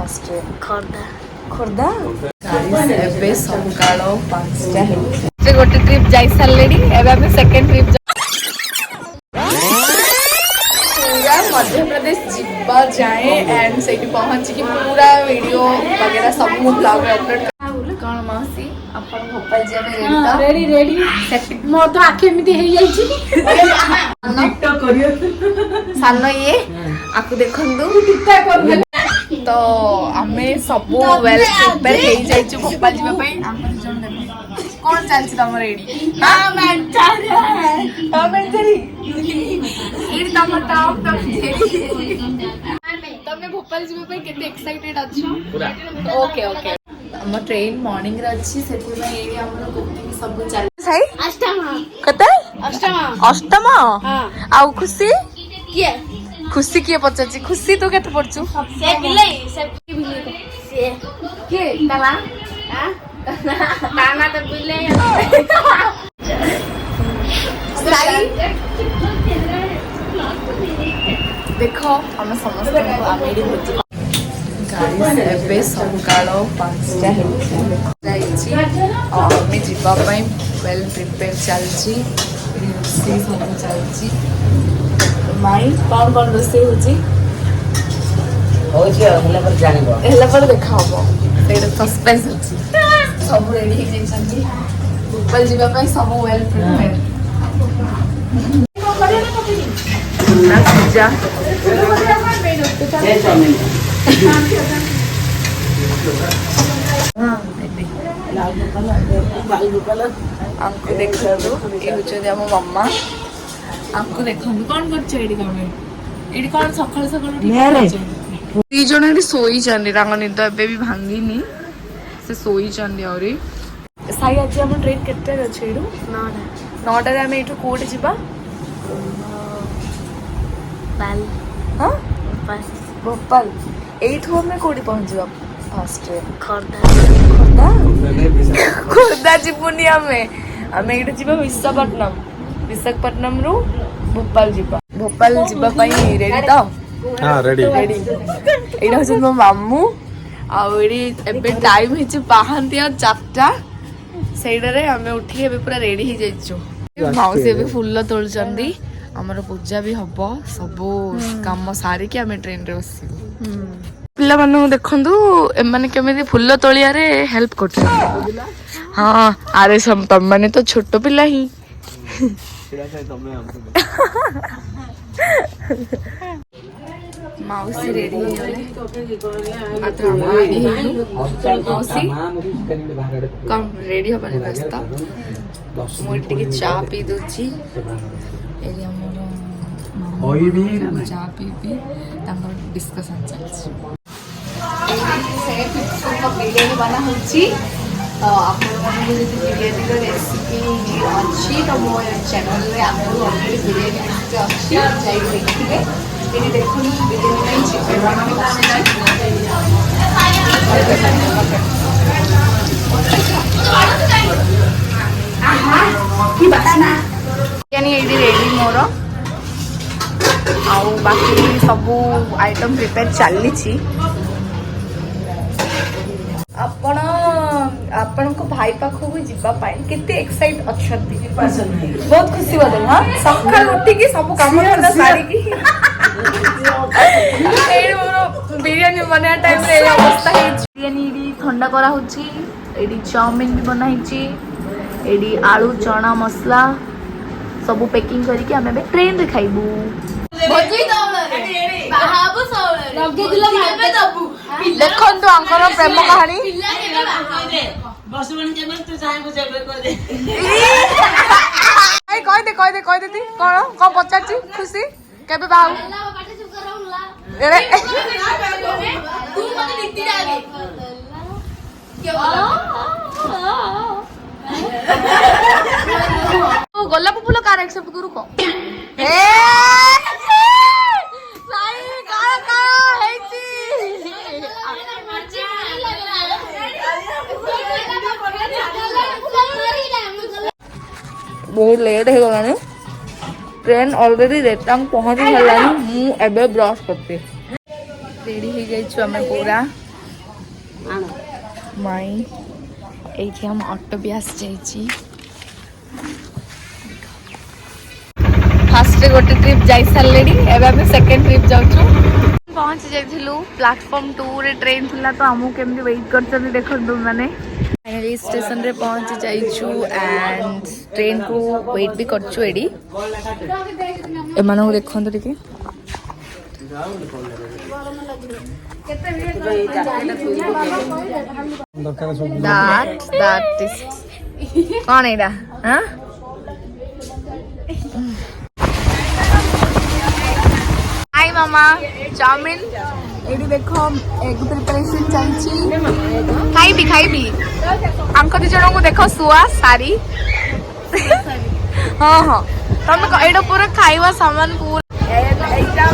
Fast Khordha Khordha एबे सकाळ 5टा हे जे गोटे ट्रिप जाई सारलेडी एबे हम सेकंड ट्रिप पूरा मध्य प्रदेश जिब्बा जाए एंड से पहुंच की पूरा वीडियो वगैरह सब मु ब्लॉग में अपलोड कौन मौसी अपन भोपाल जाने रेडी रेडी सेट मो तो आखे एमिति हे जाई छी टिकटॉक करियो सानो ये आकु देखंदु टिकटॉक कर तो हमें सब वेल प्रिपेयर हे जाई छी भोपाल जीवा पई हम जण कौन चल छी तमर रेडी हां मैं चल हां मैं चली इड तमर टाउन तमे भोपाल जीवा पई केते एक्साइटेड अछो पूरा ओके ओके हम ट्रेन मॉर्निंग रे अछि सेति में एडी हमर कुकिंग सब चल सही अष्टमा कते अष्टमा हां आ खुशी के खुशी के पचाची खुशी तो केते पड़छु से बिले से बिले से के तला हां ताना तो बिले सही देखो हम समस्त को आमेडी होची गाड़ी एबे सकाळ 5टा हे हमें जीवाई वेल प्रिपेयर चलची रोषे सब चलची माई कौन कौन रोषे होपर देखा हम सस्पेंस अच्छी सब रेडी भोपाल जावाई सब वेल प्रिपेयर पूजा हमको देखो ये होचो हम मम्मा हमको देखो कौन करछ एडी कमे एडी कौन सकाळ सकाळ दी जण एडी सोई चंदी रंग निद एबे भी भांगीनी से सोई चंदी औरी साई आज हम ट्रेन केते अछि एडू 9टा रे हम एठू कोड जिबा बाल हां भोपाल एठू हम कोडी पहुंचबा फास्ट खोर्धा खोर्धा जीवनी हमें एठू जीबा विशाखापट्टनम रु भोपाल जीबा पई रेडी तो हां रेडी एडा हो मो मामू आ एडी एबे टाइम हिच पाहंतिया 4टा सेडा रे हमें उठी एबे पूरा रेडी ही जाइचो माउसी एबे फुल्ल तोल चंदी हमर पूजा भी हबो सब काम सारी के हमें ट्रेन रे बसी पिला मानु देखंदु एमाने केमे फुल्ल तोलिया रे हेल्प करछ हां अरे सब तम माने तो छोटो पिला ही माउसी रेडी मात्र रेडी माउसी कम रेडी होबने रास्ता मोटी के चा पी दोची एली हमर होई भी चा पी तंगर डिस्कशन चलछि से फिक्स बिरयानी बना होछि तो आपण मन जे बिरयानी रो रेसिपी अछि तो मो चैनल रे आपण ऑलरेडी बिरयानी रेसिपी अछि जाई देखिबे एनी देखुन बिरयानी में चिकन बना आहा की बताना यानी एडी रेडी मोर आउ बाकी सब आइटम प्रिपेयर चली छी आपण को भाई पाखो को जिबा पाई केते एक्साइट अछंती बहुत खुशी होले हां सकाळ उठी के सब काम करना सारी की एडी मोर बिरयानी बना टाइम रे अवस्था है बिरयानी री ठंडा करा होची एडी चाउमीन भी बना हिची एडी आलू चना मसला सब पैकिंग करके हमें ट्रेन रे खाइबू भोजी दौड़े बाहाबू सौड़े लगे दिला खाइबे दबू देखन तो अंकर प्रेम कहानी बसवन के तू चाहे को जेबे को दे ए कह दे ती कोन पचाची खुशी केबे बाहु अरे तू मते नीति डाले के बोला गोलाप फूल कार एक्सेप्ट करू को ए साई का हेची बहुत लेट हो गलानी ट्रेन ऑलरेडी रेटांग पहुंची गलानी मु एबे ब्रश करते रेडी हो गई छु हमें पूरा माई ये हम ऑटो भी आस जाइए फास्ट गोटे ट्रिप जाई सारे एवं सेकेंड ट्रिप जाऊँ पहुँची जाइलु प्लाटफॉर्म 2 रे ट्रेन थिला तो आमु केमती वेट करछन देखो माने फाइनली स्टेशन रे पहुँची जाइछु एंड ट्रेन को वेट भी करछु एडी एमानो देखन तो टिके that is कौन एडा हां हाय मामा चाउमिन एडी देखो एग प्रिपरेशन चलची खाई भी अंक दी जणो को देखो सुआ सारी हां हां तम एडो पूरा खाइवा सामान पूरा एटा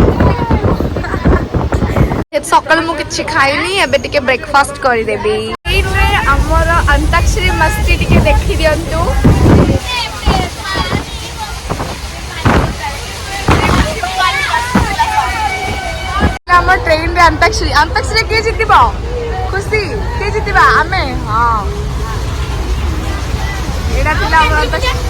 सकाल मु किछि खाइनी एबे टिके ब्रेकफास्ट करि देबी एइट्रे हमर अंताक्षरी मस्ती टिके देखि दियंतु हमर ट्रेन रे अंताक्षरी के जितिबा खुशी के जितिबा आमे हां एडा तिला हमर अंताक्षरी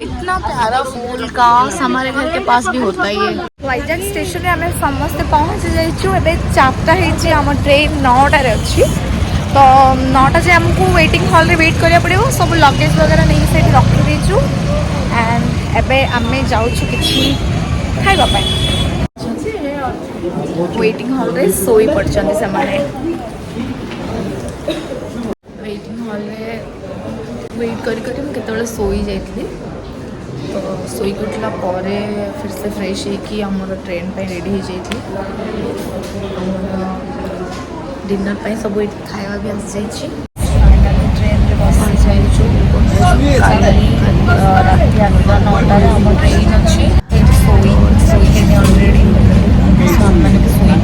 इतना प्यारा फूल का हमारे घर के पास भी होता ही है वाइजाग स्टेशन में हमें समस्त पहुँची जाइए एबे 4टा है आम ट्रेन 9टा अच्छी तो 9टा जे हमको वेटिंग हॉल रे वेट करिया पड़िबो सब लगेज वगैरह नहीं से रखी देछु एंड एबे आमे जाउछु किछि खाइबा पाई वेटिंग हॉल रे सोई पड़छन से माने वेटिंग हॉल रे वेट करी करी हम केतबेले सोई जाइतली तो सोई उठला परे फिर से फ्रेश होगी आमर ट्रेन पे रेडी हो जाइए डिनर पे सब खाया भी आस जाइए ट्रेन रे बस जाइए रात 9टार आम ट्रेन अच्छी सोई अलरेडी मैंने सोई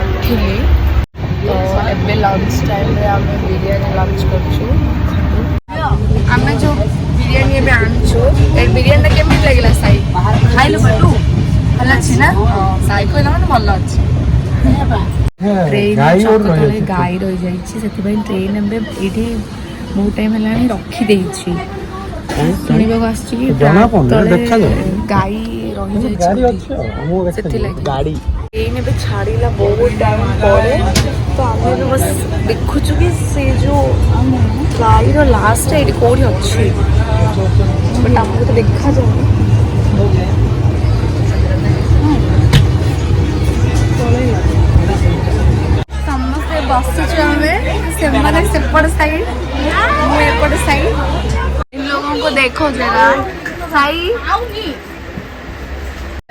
उठिले तो एबे लंच टाइम रे आमे बिरयानी लंच करछु आमे जो बिरयानी एबे आनछु ए बिरयानी केमि लागला साई खाइलो बटू भल अछि ना साई कोइला मन भल अछि ट्रेन चकतले गाई रहि जाइछि सेति भाई ट्रेन एबे एठी बहुत टाइम हलानी रखी देइछि सुनिबो आछि कि देखा गाई रहि जाइछि सेति लागि गाड़ी ट्रेन एबे छाड़ीला बहुत टाइम परे तो आमे बस देखुछु कि से जो गाड़ी रो लास्ट एडी कोडी अछि बट हमको तो देखा जाए समस्त बसुछु हमें से माने सेपड़ साइड मु एपड़ साइड इन लोगों को देखो जरा साई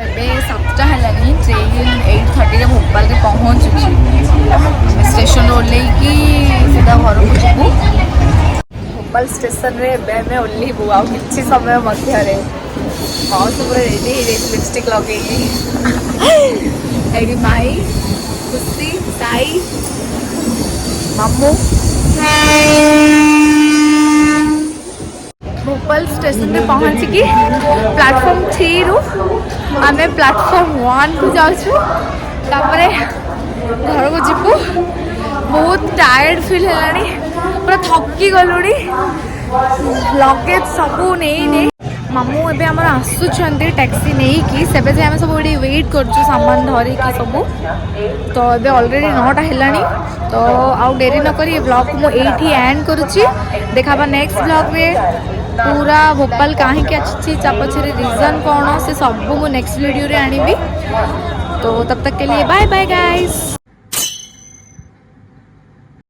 एबे 7टा हेलानी ट्रेन 8:30 रे भोपाल रे पहुंच चुकी स्टेशन ओल्ले की सीधा घर को जाबू भोपाल स्टेशन रे एबे में ओल्ली बुआ किछि समय मध्य रे हां सब रेडी लिपस्टिक लगेगी एडी माई खुशी साई मामू भोपाल स्टेशन में पहुँचिकी प्लाटफॉर्म 3 रु आमे प्लाटफॉर्म 1 को जाउछु तापरे घर को जिपु बहुत टायर्ड फील हेलानी पूरा थकी गलुनी लगेज सबू नहीं मामू एबे हमर आसुछंती टैक्सी नहीं की सेबे जे हम सब ओडी वेट करछु सामान धरि की सबू तो एबे ऑलरेडी 9टा हेलानी तो आउ देरी न करी ब्लॉग को मु एठी एंड करूची देखाबा नेक्स्ट ब्लॉग रे पूरा भोपाल कहीं के अच्छी पछरे रीजन कौन से सब मु नेक्स्ट वीडियो रे आनीबी तो तब तक के लिए बाय बाय गाइस।